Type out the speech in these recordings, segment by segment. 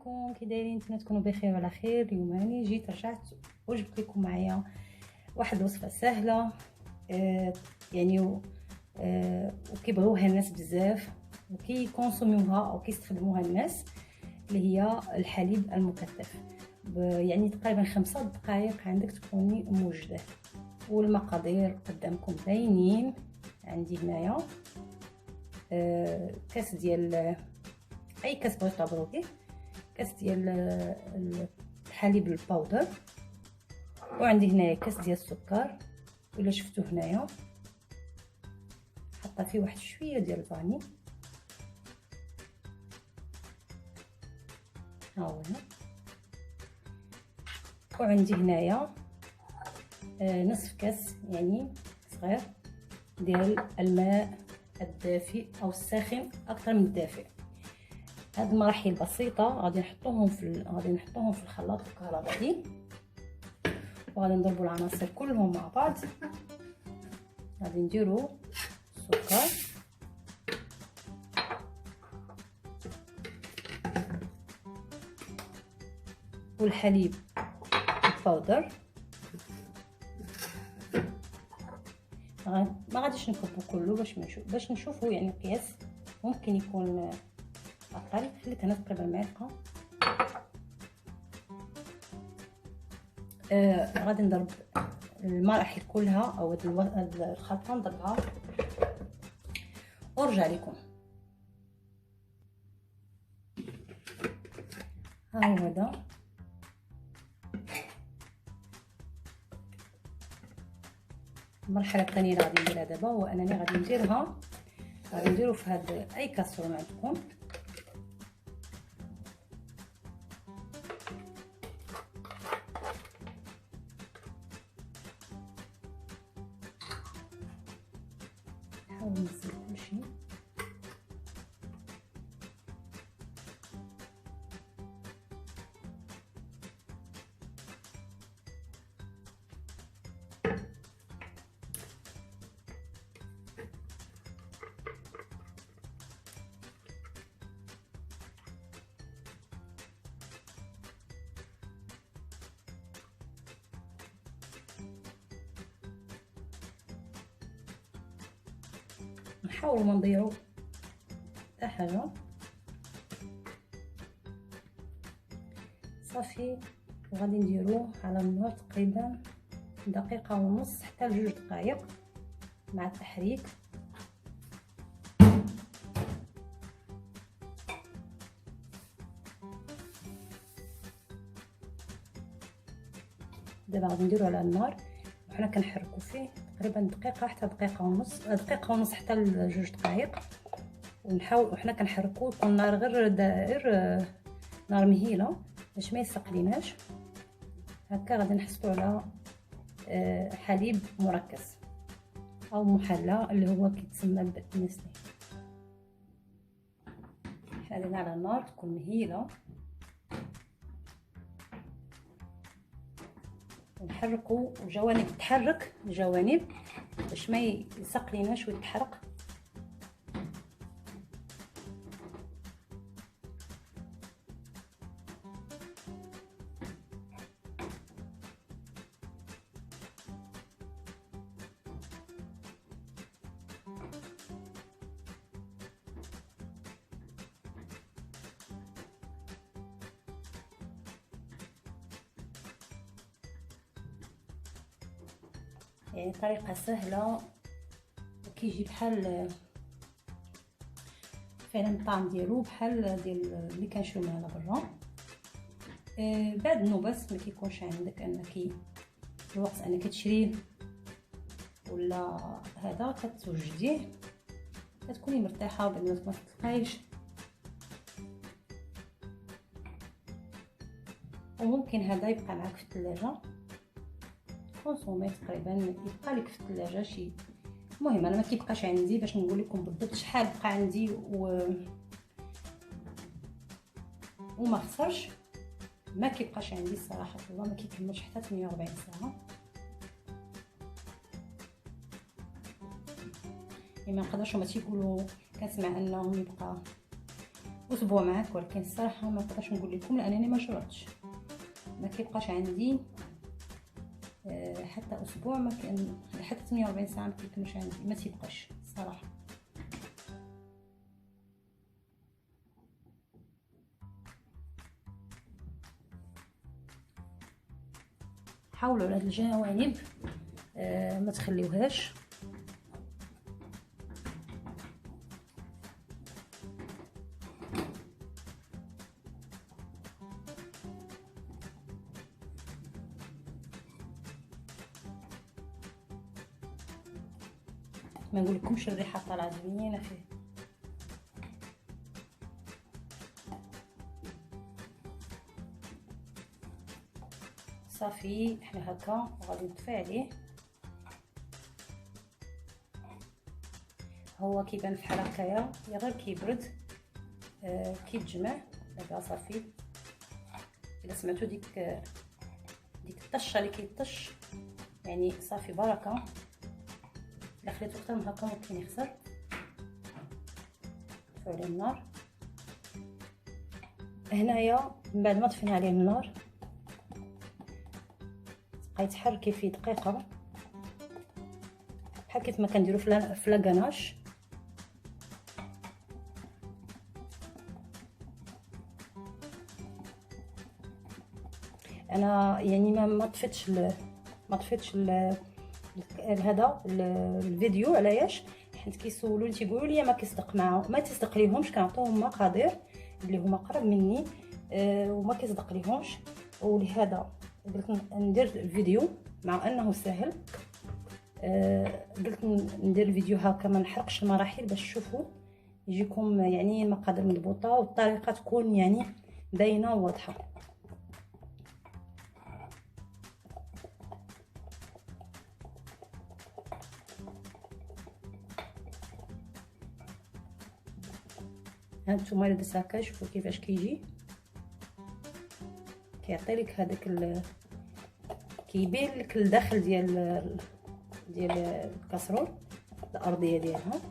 عليكم، كي دايرين؟ نتمنى تكونوا بخير وعلى خير. اليوم راني جيت رجعت وجبت لكم معايا واحد الوصفه سهله يعني وكيبغيوها الناس بزاف وكي كونسوميوها او كيستخدموها الناس، اللي هي الحليب المكثف. يعني تقريبا 5 دقائق عندك تكوني موجده. والمقادير قدامكم باينين. عندي هنايا كاس ديال اي كاس بغيتو تعبروا فيه، كاس ديال الحليب الباودر، وعندي هنايا كاس ديال السكر. ولا شفتوا هنايا حاطه فيه واحد شويه ديال الفاني، ها هو هنا. وعندي هنايا نصف كاس يعني صغير ديال الماء الدافئ او الساخن اكثر من الدافئ. هاد المراحل بسيطه غادي نحطوهم في الخلاط الكهربائي، وغادي نضربوا العناصر كلهم مع بعض. غادي نديروا السكر والحليب الباودر. ما غاديش نكبو كله باش نشوفوا يعني القياس ممكن يكون اقل. خليت هنا تقريبا معلقه. غادي نضرب المراحل كلها او هاد الخلطه نضربها ونرجع لكم. ها هو هذا المرحله الثانيه اللي غادي نديرها دابا، هو انني غادي نديرو في هاد اي كاسرونه عندكم. نحاول نزل كلشي. نحاول ما نضيعو حتى حاجه. صافي. وغادي نديروه على النار تقريبا دقيقه ونص حتى ل2 دقائق مع التحريك. دابا غادي نديرو على النار وحنا كنحركو فيه تقريبا دقيقه حتى دقيقه ونص حتى ل2 دقائق. ونحاول وحنا كنحركو يكون النار غير دائر نار مهيله باش ما يسقليناش. هكا غادي نحصلوا على حليب مركز او محلى اللي هو كيتسمى بالنسلي. خلينا على النار تكون مهيله ونحركو الجوانب، تحرك الجوانب باش ما يسقليناش ويتحرق. يعني طريقه سهله وكيجي بحال فعلا الطعم ديالو بحال ديال اللي كنشريو من على برا. بعد النوبات ما كيكونش عندك انك الوقت انك تشريه ولا هذا كتوجديه، كتكوني مرتاحه بانك ما تلقايش. وممكن هذا يبقى معك في الثلاجه كونسومي، تقريبا يبقى لك في الثلاجه شي. المهم انا ما كيبقاش عندي باش نقول لكم بالضبط شحال بقى عندي وما خسرش. ما كيبقاش عندي الصراحه والله، ما كيكملش حتى 48 ساعه. ما نقدرش هما تيقولوا كنسمع انهم يبقى اسبوع معاك، ولكن الصراحه ما نقدرش نقول لكم لانني ما جربتش. ما كيبقاش عندي حتى اسبوع، ما كان حتى 48 ساعه ما كيكونش عندي، ما تيبقاش الصراحه. حاولوا على هاد الجوانب ما تخليوهاش. ما نقولكمش الريحه طالعه زوينه فيه. صافي احنا هكا وغادي نطفي عليه. هو كيبان بحال هكايا، غير كيبرد كيتجمع دابا. صافي الا سمعتوا ديك الطشه اللي كيطش يعني صافي بركه. الا خليتو اكثر من هكا ممكن يخسر. نطفيو عليه النار. هنايا من بعد ما طفينا عليه النار بقيت تحركي فيه دقيقه بحال كيف ما كنديرو في لاكاناش. انا يعني ما طفيتش هذا الفيديو. علاش؟ حيت كيسولوني تيقولوا لي ما تصدق ليهمش، كنعطيهم مقادير اللي هما قرب مني وما كيصدق ليهمش، ولهذا قلت ندير الفيديو مع انه سهل. قلت ندير الفيديو هكا ما نحرقش المراحل باش تشوفوا يجيكم يعني المقادير مضبوطه والطريقه تكون يعني باينه وواضحه. هانتوما الا درت هكا شوفوا كيفاش كيجي. كيعطي لك هذاك كيبين لك الداخل ديال الكاسرول، الارضيه ديالها.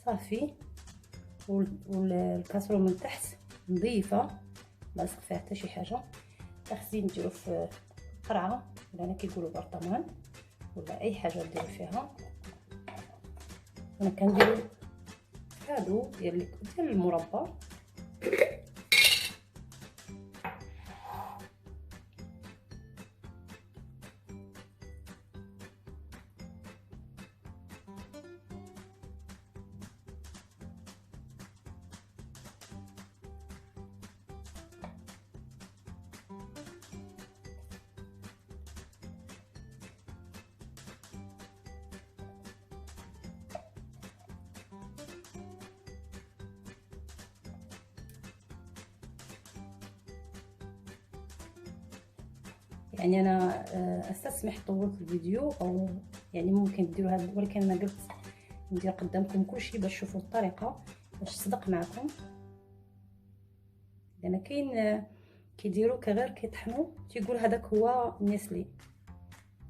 صافي والكاسرول من تحت نظيفه ما لصق فيها حتى شي حاجه. خاصين نديرو في قرعه ولا انا كيقولوا برطمان ولا اي حاجه ديروا فيها. انا كنديرو هادو ديال المربى. يعني انا استسمح طولت الفيديو، او يعني ممكن ديروا هذا، ولكن انا قلت ندير قدامكم كلشي باش تشوفوا الطريقه باش تصدق معكم. لان كاين كيديروا غير كيطحنوا تيقول هذاك هو النسلي.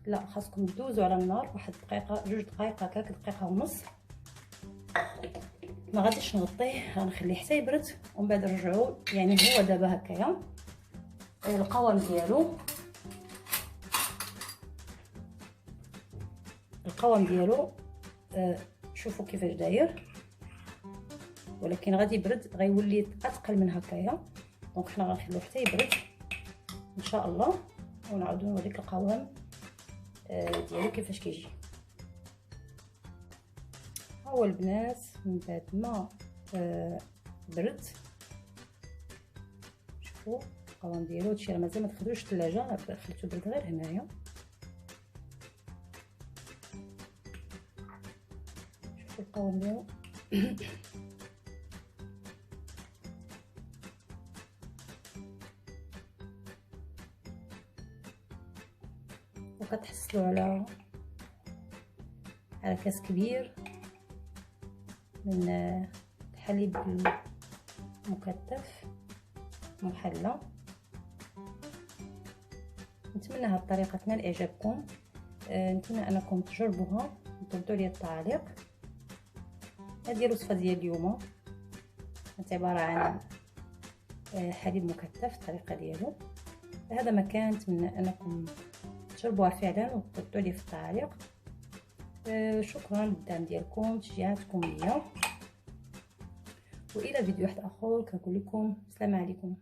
لا، خاصكم دوزوا على النار واحد دقيقه 2 دقائق هكاك، دقيقه ونص. ما غاديش نغطيه، غنخليه حتى يبرد ومن بعد نرجعوا. يعني هو دابا هكايا القوام ديالو، شوفوا كيفاش داير، ولكن غادي يبرد غيولي اثقل من هكايا. دونك حنا غنخليوه حتى يبرد ان شاء الله ونعاودو نوريك القوام ديالو كيفاش كيجي. ها هو البنات من بعد ما برد، شوفوا القوام ديالو. هادشي راه مازال ما تخدوش الثلاجه، خليتو برد غير هنايا. شوفوا القوام ديالو. وكتحصلوا على كاس كبير من الحليب المكثف. محلى. نتمنى هاد الطريقه تنال اعجابكم. نتمنى انكم تجربوها وتردوا لي التعليق. هذه هي الوصفه ديال اليوم، كانت عباره عن حليب مكثف الطريقه ديالو. هذا ما كان، نتمنى انكم تجربوها فعلا وتردوا لي في التعليق. شكرا للدعم ديالكم، تشجيعاتكم ليا، والى فيديو واحد اخر كنقول لكم السلام عليكم.